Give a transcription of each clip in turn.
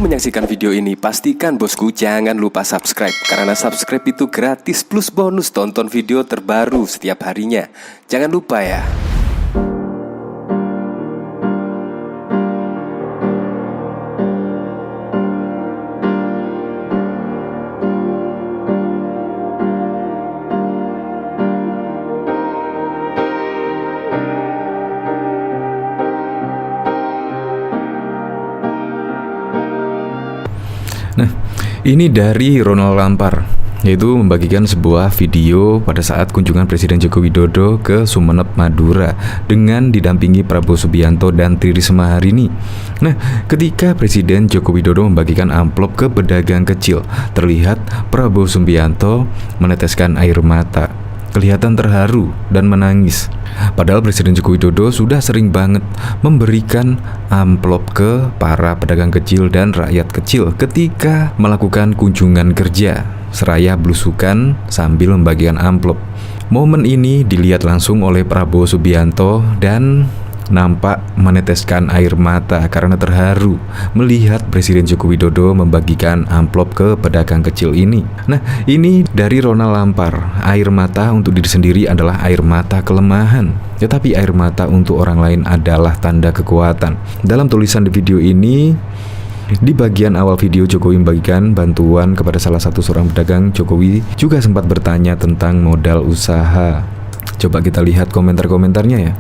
Sebelum menyaksikan video ini, pastikan bosku jangan lupa subscribe. Karena subscribe itu gratis plus bonus tonton video terbaru setiap harinya. Jangan lupa ya. Nah, ini dari Ronald Lampard, yaitu membagikan sebuah video pada saat kunjungan Presiden Joko Widodo ke Sumeneb, Madura dengan didampingi Prabowo Subianto dan Tri Risma hari ini. Nah, ketika Presiden Joko Widodo membagikan amplop ke pedagang kecil, terlihat Prabowo Subianto meneteskan air mata, kelihatan terharu dan menangis. Padahal Presiden Joko Widodo sudah sering banget memberikan amplop ke para pedagang kecil dan rakyat kecil ketika melakukan kunjungan kerja, seraya belusukan sambil membagikan amplop. Momen ini dilihat langsung oleh Prabowo Subianto dan nampak meneteskan air mata karena terharu melihat Presiden Joko Widodo membagikan amplop ke pedagang kecil ini. Nah, ini dari Ronald Lampard. Air mata untuk diri sendiri adalah air mata kelemahan, tetapi air mata untuk orang lain adalah tanda kekuatan. Dalam tulisan di video ini, di bagian awal video, Jokowi membagikan bantuan kepada salah satu seorang pedagang. Jokowi juga sempat bertanya tentang modal usaha. Coba kita lihat komentar-komentarnya ya.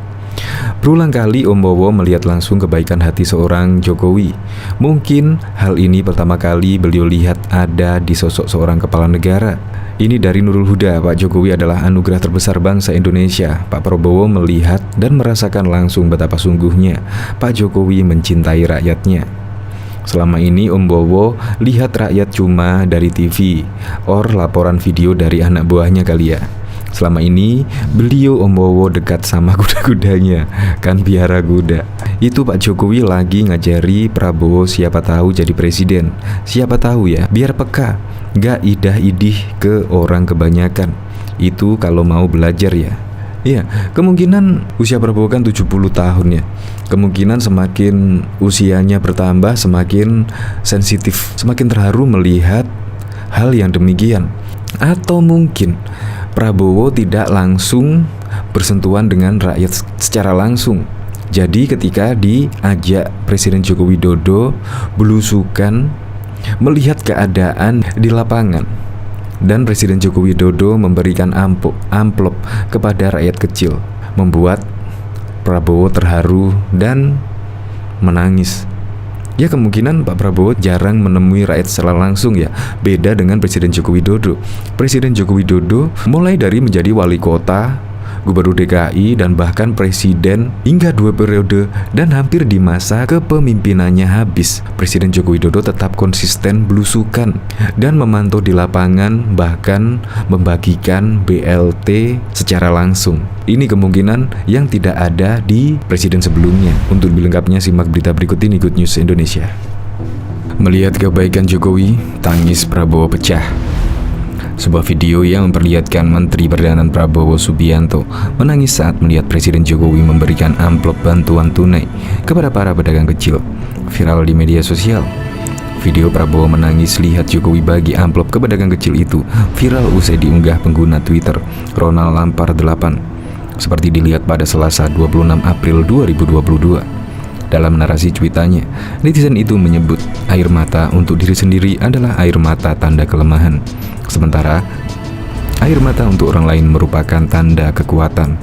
Berulang kali Om Bowo melihat langsung kebaikan hati seorang Jokowi. Mungkin hal ini pertama kali beliau lihat ada di sosok seorang kepala negara. Ini dari Nurul Huda. Pak Jokowi adalah anugerah terbesar bangsa Indonesia. Pak Prabowo melihat dan merasakan langsung betapa sungguhnya Pak Jokowi mencintai rakyatnya. Selama ini Om Bowo lihat rakyat cuma dari TV or laporan video dari anak buahnya kali ya. Selama ini beliau Om Bowo dekat sama kuda-kudanya, kan biara kuda. Itu Pak Jokowi lagi ngajari Prabowo siapa tahu jadi presiden. Siapa tahu ya, biar peka, gak idah-idih ke orang kebanyakan. Itu kalau mau belajar ya. Iya, kemungkinan usia Prabowo kan 70 tahun ya. Kemungkinan semakin usianya bertambah semakin sensitif, semakin terharu melihat hal yang demikian. Atau mungkin Prabowo tidak langsung bersentuhan dengan rakyat secara langsung. Jadi ketika diajak Presiden Joko Widodo belusukan melihat keadaan di lapangan, dan Presiden Joko Widodo memberikan amplop kepada rakyat kecil, membuat Prabowo terharu dan menangis. Ya, kemungkinan Pak Prabowo jarang menemui rakyat secara langsung ya. Beda dengan Presiden Joko Widodo. Presiden Joko Widodo mulai dari menjadi wali kota, gubernur DKI, dan bahkan presiden hingga 2 periode dan hampir di masa kepemimpinannya habis, Presiden Joko Widodo tetap konsisten belusukan dan memantau di lapangan, bahkan membagikan BLT secara langsung. Ini kemungkinan yang tidak ada di presiden sebelumnya. Untuk lebih lengkapnya simak berita berikut ini, Good News Indonesia. Melihat kebaikan Jokowi, tangis Prabowo pecah. Sebuah video yang memperlihatkan Menteri Perdagangan Prabowo Subianto menangis saat melihat Presiden Jokowi memberikan amplop bantuan tunai kepada para pedagang kecil, viral di media sosial. Video Prabowo menangis lihat Jokowi bagi amplop ke pedagang kecil itu viral usai diunggah pengguna Twitter Ronald Lampard 8, seperti dilihat pada Selasa 26 April 2022. Dalam narasi cuitannya, netizen itu menyebut air mata untuk diri sendiri adalah air mata tanda kelemahan, sementara air mata untuk orang lain merupakan tanda kekuatan.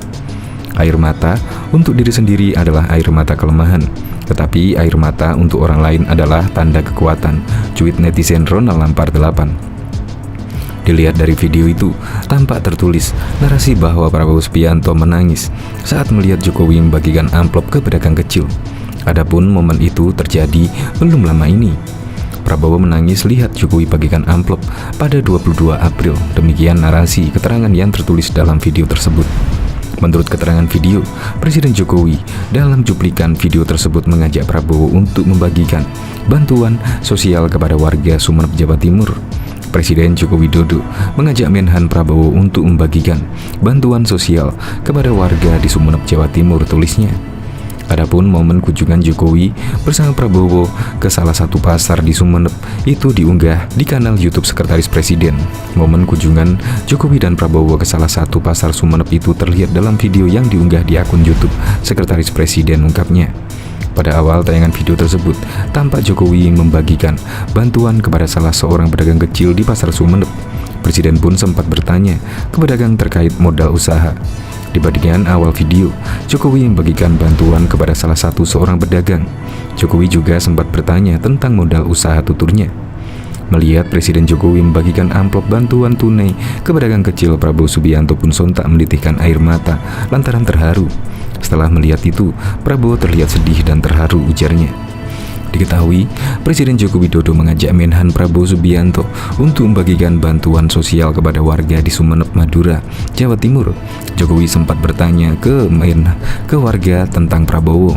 Air mata untuk diri sendiri adalah air mata kelemahan, tetapi air mata untuk orang lain adalah tanda kekuatan, cuit netizen Ronald Lampard 8. Dilihat dari video itu, tampak tertulis narasi bahwa Prabowo Subianto menangis saat melihat Jokowi membagikan amplop ke pedagang kecil. Adapun momen itu terjadi belum lama ini. Prabowo menangis lihat Jokowi bagikan amplop pada 22 April. Demikian narasi keterangan yang tertulis dalam video tersebut. Menurut keterangan video, Presiden Jokowi dalam cuplikan video tersebut mengajak Prabowo untuk membagikan bantuan sosial kepada warga Sumeneb, Jawa Timur. Presiden Joko Widodo mengajak Menhan Prabowo untuk membagikan bantuan sosial kepada warga di Sumeneb, Jawa Timur, tulisnya. Adapun momen kunjungan Jokowi bersama Prabowo ke salah satu pasar di Sumeneb itu diunggah di kanal YouTube Sekretaris Presiden. Momen kunjungan Jokowi dan Prabowo ke salah satu pasar Sumeneb itu terlihat dalam video yang diunggah di akun YouTube Sekretaris Presiden, ungkapnya. Pada awal tayangan video tersebut, tampak Jokowi membagikan bantuan kepada salah seorang pedagang kecil di pasar Sumeneb. Presiden pun sempat bertanya ke pedagang terkait modal usaha. Di bagian awal video, Jokowi membagikan bantuan kepada salah satu seorang pedagang. Jokowi juga sempat bertanya tentang modal usaha tuturnya. Melihat Presiden Jokowi membagikan amplop bantuan tunai ke pedagang kecil, Prabowo Subianto pun sontak menitikkan air mata lantaran terharu. Setelah melihat itu, Prabowo terlihat sedih dan terharu, ujarnya. Diketahui, Presiden Joko Widodo mengajak Menhan Prabowo Subianto untuk membagikan bantuan sosial kepada warga di Sumeneb, Madura, Jawa Timur. Jokowi sempat bertanya ke warga tentang Prabowo.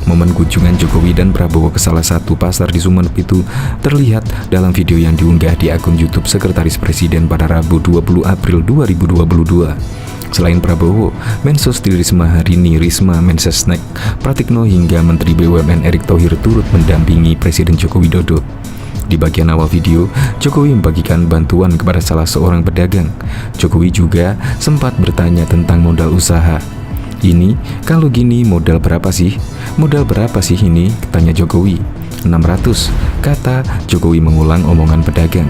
Momen kunjungan Jokowi dan Prabowo ke salah satu pasar di Sumeneb itu terlihat dalam video yang diunggah di akun YouTube Sekretaris Presiden pada Rabu 20 April 2022. Selain Prabowo, Mensos Tri Risma hari ini, Risma, Mensesnek Pratikno hingga Menteri BUMN Erick Thohir turut mendampingi Presiden Joko Widodo. Di bagian awal video, Jokowi membagikan bantuan kepada salah seorang pedagang. Jokowi juga sempat bertanya tentang modal usaha. Ini, kalau gini modal berapa sih? Modal berapa sih ini? Tanya Jokowi. 600, kata Jokowi mengulang omongan pedagang.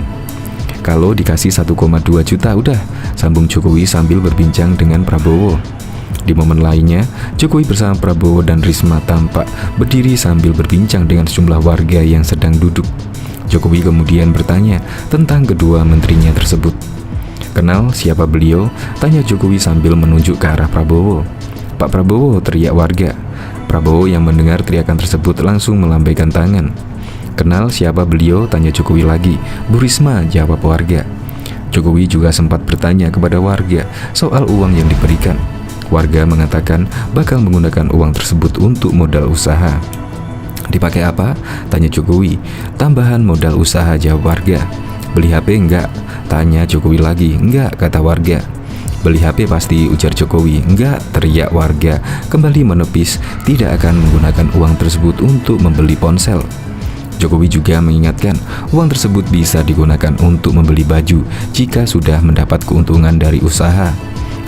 Kalau dikasih 1,2 juta udah, sambung Jokowi sambil berbincang dengan Prabowo. Di momen lainnya, Jokowi bersama Prabowo dan Risma tampak berdiri sambil berbincang dengan sejumlah warga yang sedang duduk. Jokowi kemudian bertanya tentang kedua menterinya tersebut. Kenal siapa beliau? Tanya Jokowi sambil menunjuk ke arah Prabowo. Pak Prabowo, teriak warga. Prabowo yang mendengar teriakan tersebut langsung melambaikan tangan. Kenal siapa beliau? Tanya Jokowi lagi. Bu Risma, jawab warga. Jokowi juga sempat bertanya kepada warga soal uang yang diberikan. Warga mengatakan bakal menggunakan uang tersebut untuk modal usaha. Dipakai apa? Tanya Jokowi. Tambahan modal usaha, jawab warga. Beli HP enggak? Tanya Jokowi lagi. Enggak, kata warga. Beli HP pasti, ujar Jokowi. Enggak, teriak warga kembali menepis tidak akan menggunakan uang tersebut untuk membeli ponsel. Jokowi juga mengingatkan uang tersebut bisa digunakan untuk membeli baju jika sudah mendapat keuntungan dari usaha.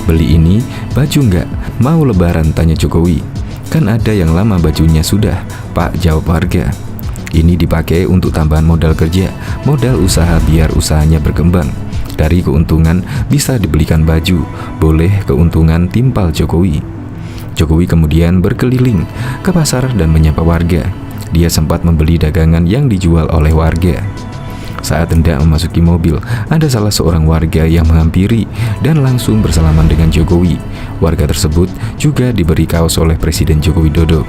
Beli ini baju enggak? Mau lebaran? Tanya Jokowi. Kan ada yang lama bajunya sudah, Pak, jawab warga. Ini dipakai untuk tambahan modal kerja, modal usaha biar usahanya berkembang. Dari keuntungan bisa dibelikan baju, boleh keuntungan, timpal Jokowi. Jokowi kemudian berkeliling ke pasar dan menyapa warga. Dia sempat membeli dagangan yang dijual oleh warga. Saat hendak memasuki mobil, ada salah seorang warga yang menghampiri dan langsung bersalaman dengan Jokowi. Warga tersebut juga diberi kaos oleh Presiden Joko Widodo.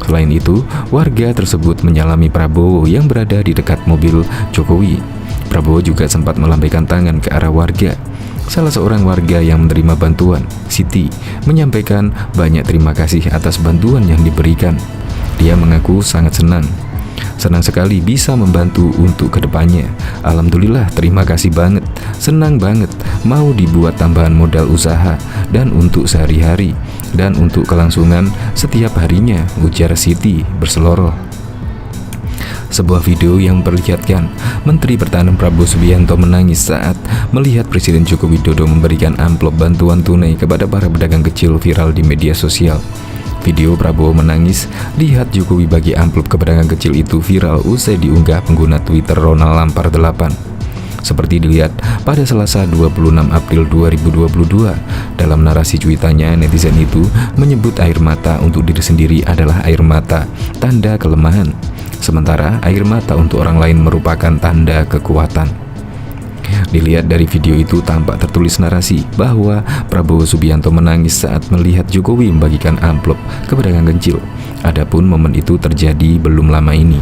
Selain itu, warga tersebut menyalami Prabowo yang berada di dekat mobil Jokowi. Prabowo juga sempat melambaikan tangan ke arah warga. Salah seorang warga yang menerima bantuan, Siti, menyampaikan banyak terima kasih atas bantuan yang diberikan. Dia mengaku sangat senang sekali bisa membantu untuk kedepannya. Alhamdulillah, terima kasih banget, senang banget, mau dibuat tambahan modal usaha dan untuk sehari-hari dan untuk kelangsungan setiap harinya, ujar Siti berseloroh. Sebuah video yang memperlihatkan Menteri Pertahanan Prabowo Subianto menangis saat melihat Presiden Joko Widodo memberikan amplop bantuan tunai kepada para pedagang kecil viral di media sosial. Video Prabowo menangis lihat Jokowi bagi amplop ke pedagang kecil itu viral usai diunggah pengguna Twitter Ronald Lampard 8. Seperti dilihat pada Selasa 26 April 2022, dalam narasi cuitannya netizen itu menyebut air mata untuk diri sendiri adalah air mata, tanda kelemahan. Sementara air mata untuk orang lain merupakan tanda kekuatan. Dilihat dari video itu tampak tertulis narasi bahwa Prabowo Subianto menangis saat melihat Jokowi membagikan amplop ke pedagang kecil. Adapun momen itu terjadi belum lama ini.